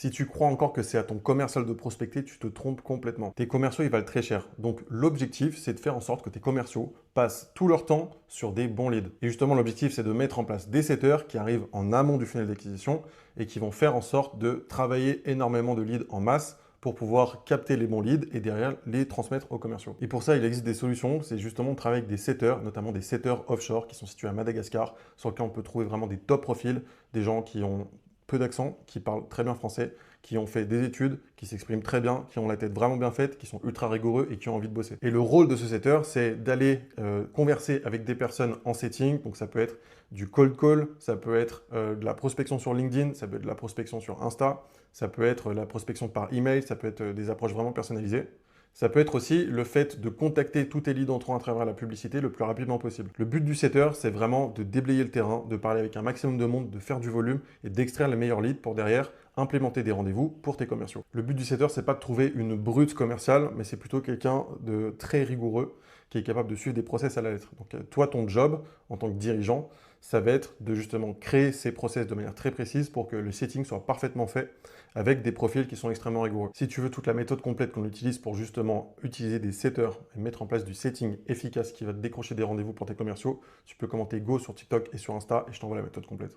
Si tu crois encore que c'est à ton commercial de prospecter, tu te trompes complètement. Tes commerciaux, ils valent très cher. Donc l'objectif, c'est de faire en sorte que tes commerciaux passent tout leur temps sur des bons leads. Et justement, l'objectif, c'est de mettre en place des setters qui arrivent en amont du funnel d'acquisition et qui vont faire en sorte de travailler énormément de leads en masse pour pouvoir capter les bons leads et derrière les transmettre aux commerciaux. Et pour ça, il existe des solutions, c'est justement de travailler avec des setters, notamment des setters offshore qui sont situés à Madagascar, sur lesquels on peut trouver vraiment des top profils, des gens qui ont peu d'accent, qui parlent très bien français, qui ont fait des études, qui s'expriment très bien, qui ont la tête vraiment bien faite, qui sont ultra rigoureux et qui ont envie de bosser. Et le rôle de ce setter, c'est d'aller converser avec des personnes en setting. Donc ça peut être du cold call, ça peut être de la prospection sur LinkedIn, ça peut être de la prospection sur Insta, ça peut être la prospection par email, ça peut être des approches vraiment personnalisées. Ça peut être aussi le fait de contacter tous tes leads entrants à travers la publicité le plus rapidement possible. Le but du setter, c'est vraiment de déblayer le terrain, de parler avec un maximum de monde, de faire du volume et d'extraire les meilleurs leads pour derrière implémenter des rendez-vous pour tes commerciaux. Le but du setter, c'est pas de trouver une brute commerciale, mais c'est plutôt quelqu'un de très rigoureux qui est capable de suivre des process à la lettre. Donc toi, ton job en tant que dirigeant, ça va être de justement créer ces process de manière très précise pour que le setting soit parfaitement fait avec des profils qui sont extrêmement rigoureux. Si tu veux toute la méthode complète qu'on utilise pour justement utiliser des setters et mettre en place du setting efficace qui va te décrocher des rendez-vous pour tes commerciaux, tu peux commenter Go sur TikTok et sur Insta et je t'envoie la méthode complète.